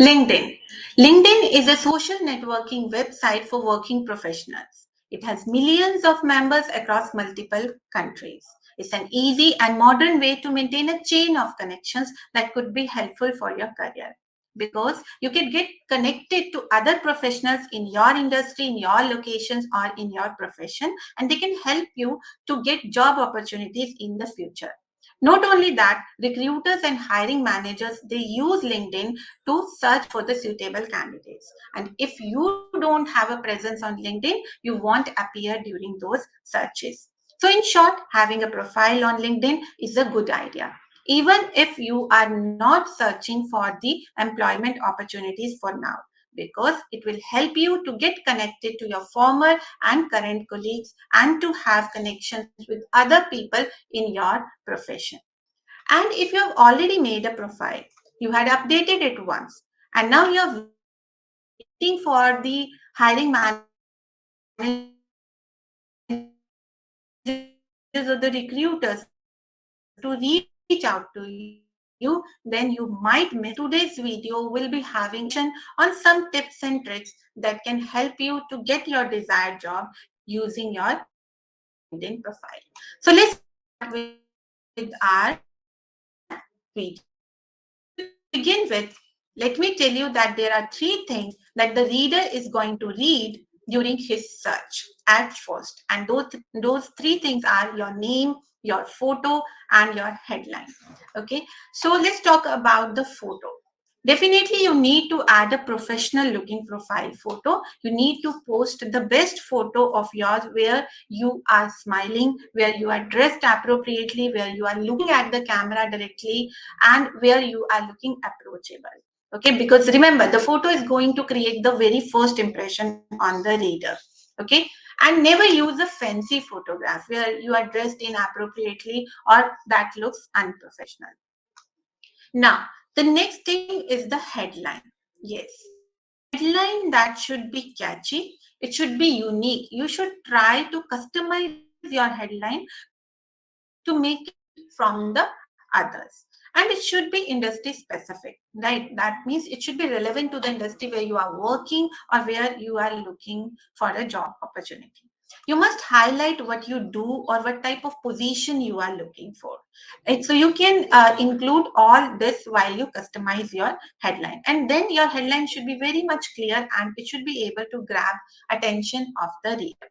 LinkedIn. LinkedIn is a social networking website for working professionals. It has millions of members across multiple countries. It's an easy and modern way to maintain a chain of connections that could be helpful for your career. Because you can get connected to other professionals in your industry, in your locations, or in your profession, and they can help you to get job opportunities in the future. Not only that, recruiters and hiring managers, they use LinkedIn to search for the suitable candidates. And if you don't have a presence on LinkedIn, you won't appear during those searches. So, in short, having a profile on LinkedIn is a good idea, even if you are not searching for the employment opportunities for now, because it will help you to get connected to your former and current colleagues and to have connections with other people in your profession. And if you have already made a profile, you had updated it once, and now you're waiting for the hiring managers or the recruiters to reach out to you, then you might miss today's video. Will be having some tips and tricks that can help you to get your desired job using your LinkedIn profile. So let's start with our video. Okay, so let's start with our video. To begin with, let me tell you that there are three things that the reader is going to read during his search at first. And those three things are your name, your photo, and your headline. Okay, so let's talk about the photo. Definitely, you need to add a professional looking profile photo. You need to post the best photo of yours where you are smiling, where you are dressed appropriately, where you are looking at the camera directly, and where you are looking approachable. Okay, because remember, the photo is going to create the very first impression on the reader. Okay, and never use a fancy photograph where you are dressed inappropriately or that looks unprofessional. Now, the next thing is the headline. Yes, a headline that should be catchy, it should be unique. You should try to customize your headline to make it from the others. And it should be industry specific, right? That means it should be relevant to the industry where you are working or where you are looking for a job opportunity. You must highlight what you do or what type of position you are looking for. Right? So you can include all this while you customize your headline. And then your headline should be very much clear and it should be able to grab attention of the reader.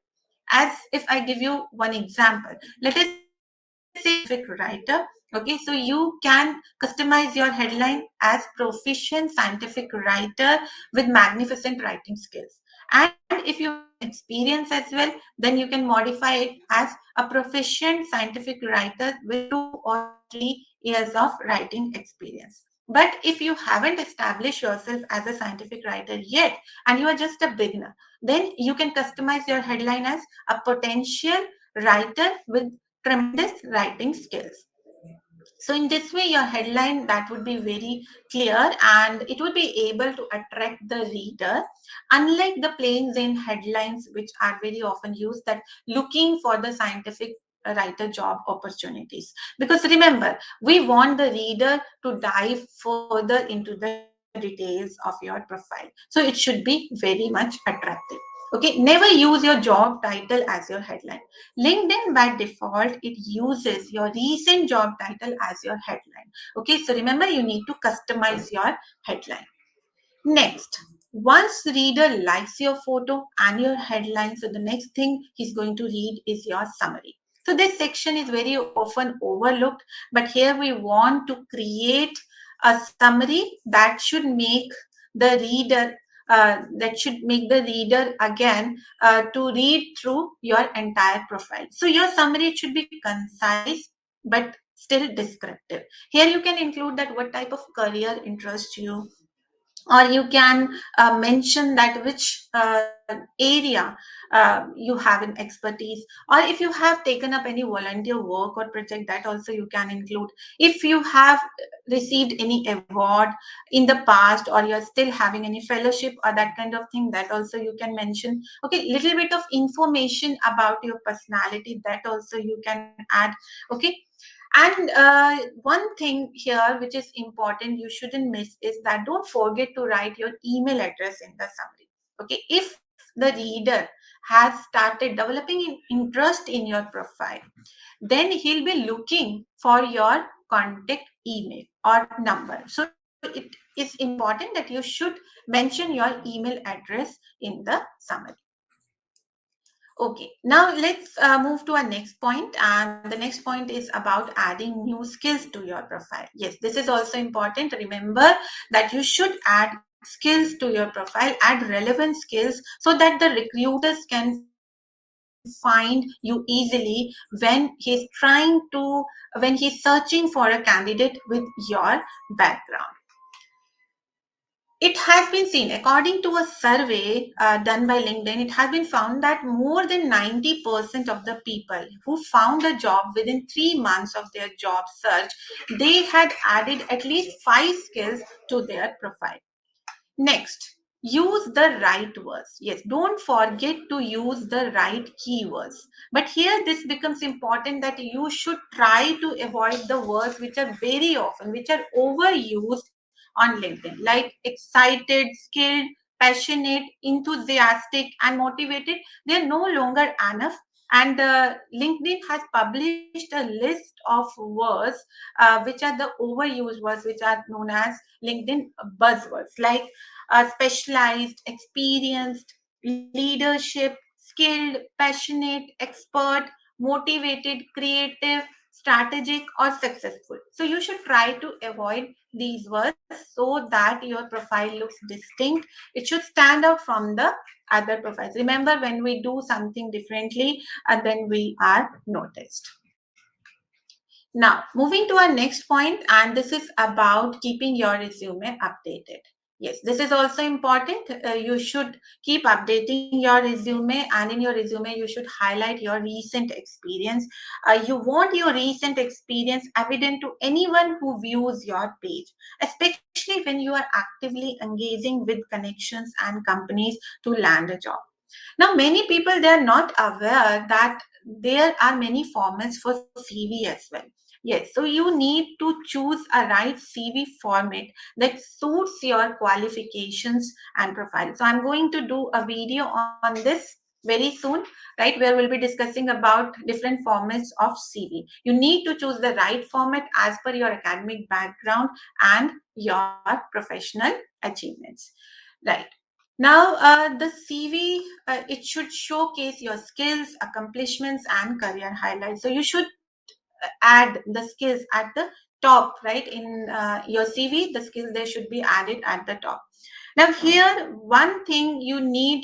As if I give you one example, let us say you are a scientific writer. Okay, so you can customize your headline as proficient scientific writer with magnificent writing skills. And if you have some experience as well, then you can modify it as a proficient scientific writer with 2 or 3 years of writing experience. But if you haven't established yourself as a scientific writer yet and you are just a beginner, then you can customize your headline as a potential writer with tremendous writing skills. So in this way, your headline that would be very clear and it would be able to attract the reader, unlike the plain Jane headlines which are very often used, that looking for the scientific writer job opportunities. Because remember, we want the reader to dive further into the details of your profile, so it should be very much attractive. Okay, never use your job title as your headline. LinkedIn by default, it uses your recent job title as your headline. Okay, so remember, you need to customize your headline. Next, once the reader likes your photo and your headline, so the next thing he's going to read is your summary. So this section is very often overlooked, but here we want to create a summary that should make the reader again to read through your entire profile. So your summary should be concise but still descriptive. Here you can include that what type of career interests you, or you can mention that which area you have an expertise, or if you have taken up any volunteer work or project, that also you can include. If you have received any award in the past, or you're still having any fellowship or that kind of thing, that also you can mention. Okay, little bit of information about your personality, that also you can add. Okay, And one thing here which is important you shouldn't miss is that don't forget to write your email address in the summary. Okay, if the reader has started developing an interest in your profile, then he'll be looking for your contact email or number. So it is important that you should mention your email address in the summary. Okay, now let's move to our next point, and the next point is about adding new skills to your profile. Yes, this is also important. Remember that you should add skills to your profile, add relevant skills so that the recruiters can find you easily when he's searching for a candidate with your background. It has been seen, according to a survey done by LinkedIn, it has been found that more than 90% of the people who found a job within 3 months of their job search, they had added at least 5 skills to their profile. Next, use the right words. Yes, don't forget to use the right keywords. But here, this becomes important that you should try to avoid the words which are very often, which are overused on LinkedIn, like excited, skilled, passionate, enthusiastic, and motivated. They are no longer enough. And LinkedIn has published a list of words which are the overused words, which are known as LinkedIn buzzwords, like specialized, experienced, leadership, skilled, passionate, expert, motivated, creative, strategic, or successful. So you should try to avoid these words so that your profile looks distinct. It should stand out from the other profiles. Remember, when we do something differently, then we are noticed. Now, moving to our next point, and this is about keeping your resume updated. Yes, this is also important. You should keep updating your resume, and in your resume, you should highlight your recent experience. You want your recent experience evident to anyone who views your page, especially when you are actively engaging with connections and companies to land a job. Now, many people, they are not aware that there are many formats for CV as well. Yes, so you need to choose a right CV format that suits your qualifications and profile. So I'm going to do a video on this very soon, right, where we'll be discussing about different formats of CV. You need to choose the right format as per your academic background and your professional achievements. Right. Now, the CV, it should showcase your skills, accomplishments, and career highlights. So you should add the skills at the top, right? In your CV, the skills there should be added at the top. Now, here, one thing you need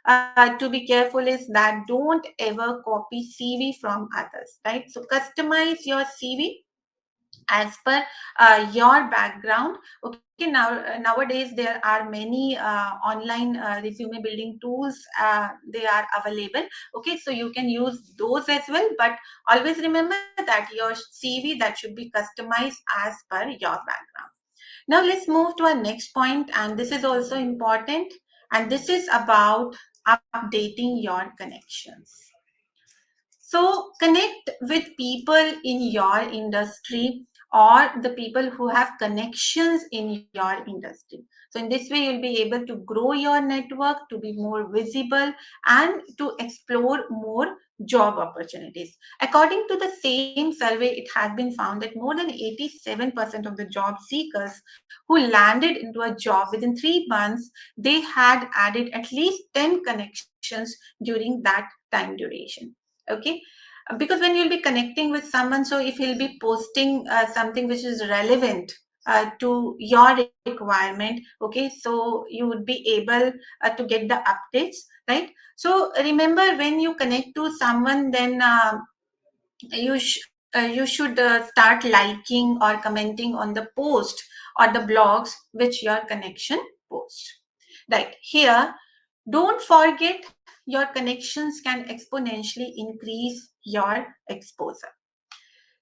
to be careful is that don't ever copy CV from others, right? So customize your CV as per your background. Okay, now nowadays there are many online resume building tools, they are available. Okay, so you can use those as well, but always remember that your CV, that should be customized as per your background. Now let's move to our next point, and this is also important, and this is about updating your connections. So connect with people in your industry or the people who have connections in your industry. So in this way, you'll be able to grow your network, to be more visible, and to explore more job opportunities. According to the same survey, it has been found that more than 87% of the job seekers who landed into a job within 3 months, they had added at least 10 connections during that time duration. Okay, because when you'll be connecting with someone, so if he'll be posting something which is relevant to your requirement, okay, so you would be able to get the updates, right? So remember, when you connect to someone, then you should start liking or commenting on the post or the blogs which your connection post. Right here, don't forget, your connections can exponentially increase your exposure.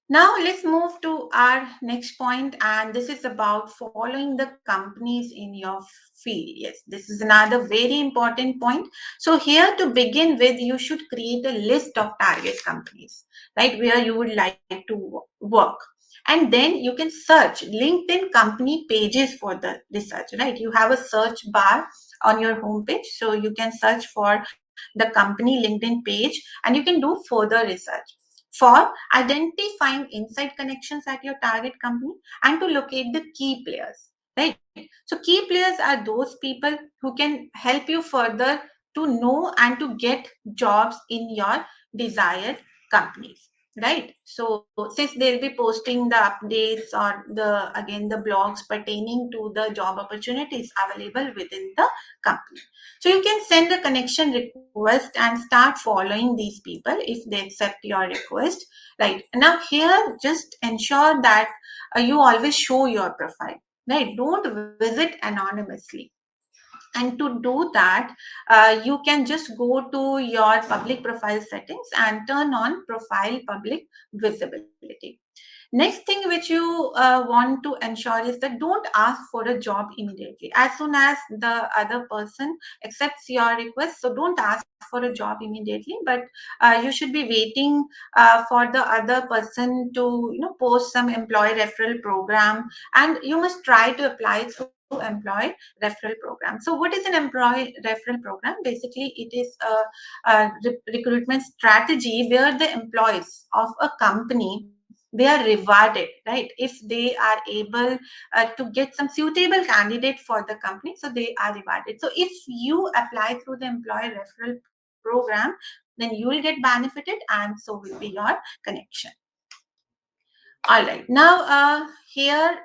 Now let's move to our next point, and this is about following the companies in your field. Yes, this is another very important point. So here to begin with, you should create a list of target companies, right, where you would like to work. And then you can search LinkedIn company pages for the research, right? You have a search bar on your homepage, so you can search for the company LinkedIn page and you can do further research for identifying inside connections at your target company and to locate the key players, right? So key players are those people who can help you further to know and to get jobs in your desired companies, right? So since they'll be posting the updates or the again the blogs pertaining to the job opportunities available within the company, so you can send a connection request and start following these people if they accept your request. Right now, here just ensure that you always show your profile. Right, don't visit anonymously. And to do that, you can just go to your public profile settings and turn on profile public visibility. Next thing which you want to ensure is that don't ask for a job immediately as soon as the other person accepts your request. So don't ask for a job immediately, but you should be waiting for the other person to post some employee referral program, and you must try to apply through employee referral program. So what is an employee referral program? Basically it is a recruitment strategy where the employees of a company, they are rewarded, right, if they are able to get some suitable candidate for the company, so they are rewarded. So if you apply through the employee referral program, then you will get benefited and so will be your connection. All right, now here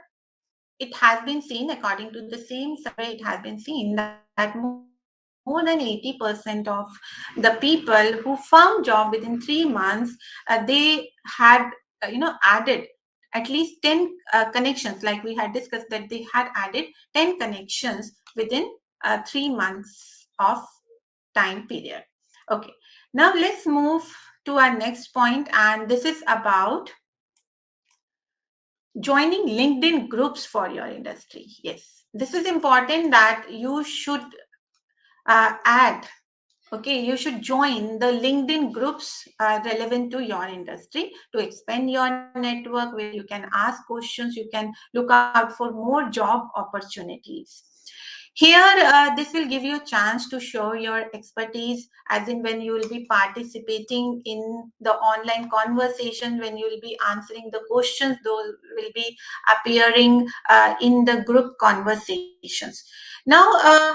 it has been seen, according to the same survey, it has been seen that more than 80% of the people who found job within 3 months, they had added at least 10 connections. Like we had discussed that they had added 10 connections within 3 months of time period. Okay, now let's move to our next point, and this is about joining LinkedIn groups for your industry. Yes, this is important that you should add. Okay, you should join the LinkedIn groups relevant to your industry to expand your network, where you can ask questions, you can look out for more job opportunities. Here, this will give you a chance to show your expertise, as in when you will be participating in the online conversation, when you will be answering the questions, those will be appearing in the group conversations. Now,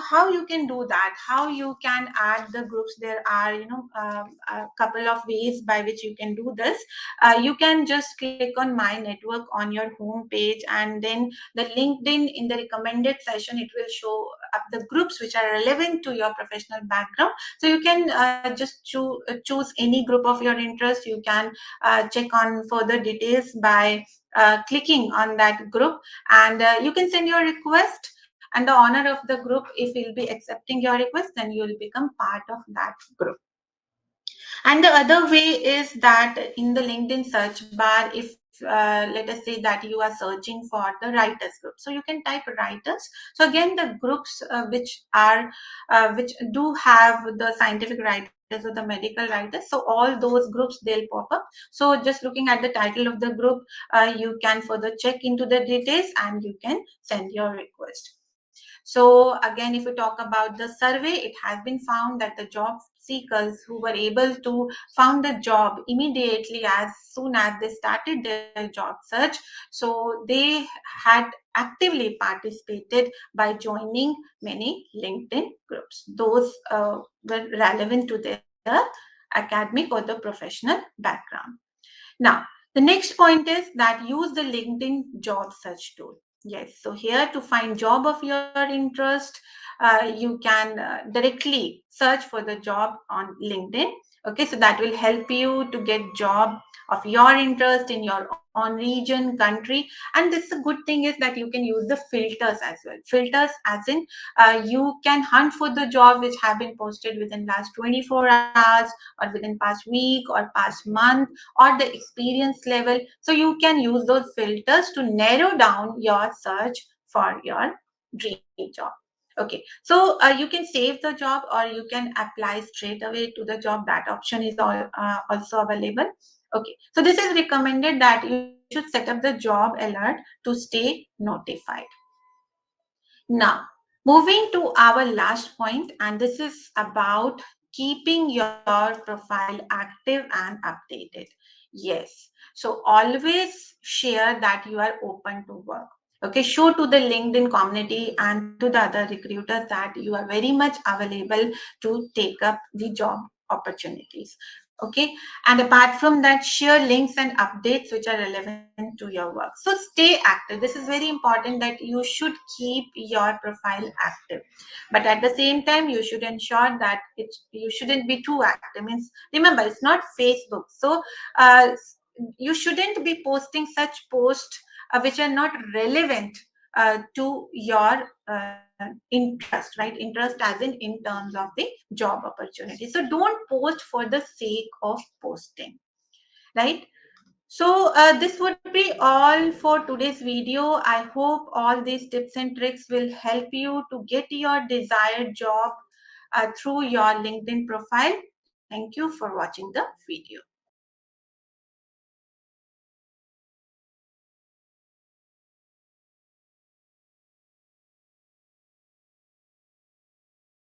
how you can do that, how you can add the groups? There are a couple of ways by which you can do this. You can just click on my network on your home page, and then the LinkedIn, in the recommended session, it will show up the groups which are relevant to your professional background. So you can just choose any group of your interest. You can check on further details by clicking on that group, and you can send your request, and the owner of the group, if he'll be accepting your request, then you will become part of that group. And the other way is that in the LinkedIn search bar, if let us say that you are searching for the writers group, so you can type writers. So again, the groups which do have the scientific writers or the medical writers, so all those groups, they'll pop up. So just looking at the title of the group, you can further check into the details and you can send your request. So again, if we talk about the survey, it has been found that the job seekers who were able to found a job immediately as soon as they started their job search, so they had actively participated by joining many LinkedIn groups. Those were relevant to their academic or the professional background. Now, the next point is that use the LinkedIn job search tool. Yes, so here to find job of your interest, you can directly search for the job on LinkedIn. Okay, so that will help you to get job of your interest in your own region, country. And this a good thing is that you can use the filters as well. Filters as in you can hunt for the job which have been posted within last 24 hours or within past week or past month, or the experience level. So you can use those filters to narrow down your search for your dream job. Okay, so you can save the job or you can apply straight away to the job. That option is also available. Okay, so this is recommended that you should set up the job alert to stay notified. Now, moving to our last point, and this is about keeping your profile active and updated. Yes, so always share that you are open to work. Okay, show to the LinkedIn community and to the other recruiters that you are very much available to take up the job opportunities. Okay, and apart from that, share links and updates which are relevant to your work. So stay active. This is very important that you should keep your profile active, but at the same time you should ensure that you shouldn't be too active. Means, remember, it's not Facebook, so uh, you shouldn't be posting such posts which are not relevant to your interest, right? Interest as in terms of the job opportunity. So don't post for the sake of posting, right? So this would be all for today's video. I hope all these tips and tricks will help you to get your desired job through your LinkedIn profile. Thank you for watching the video.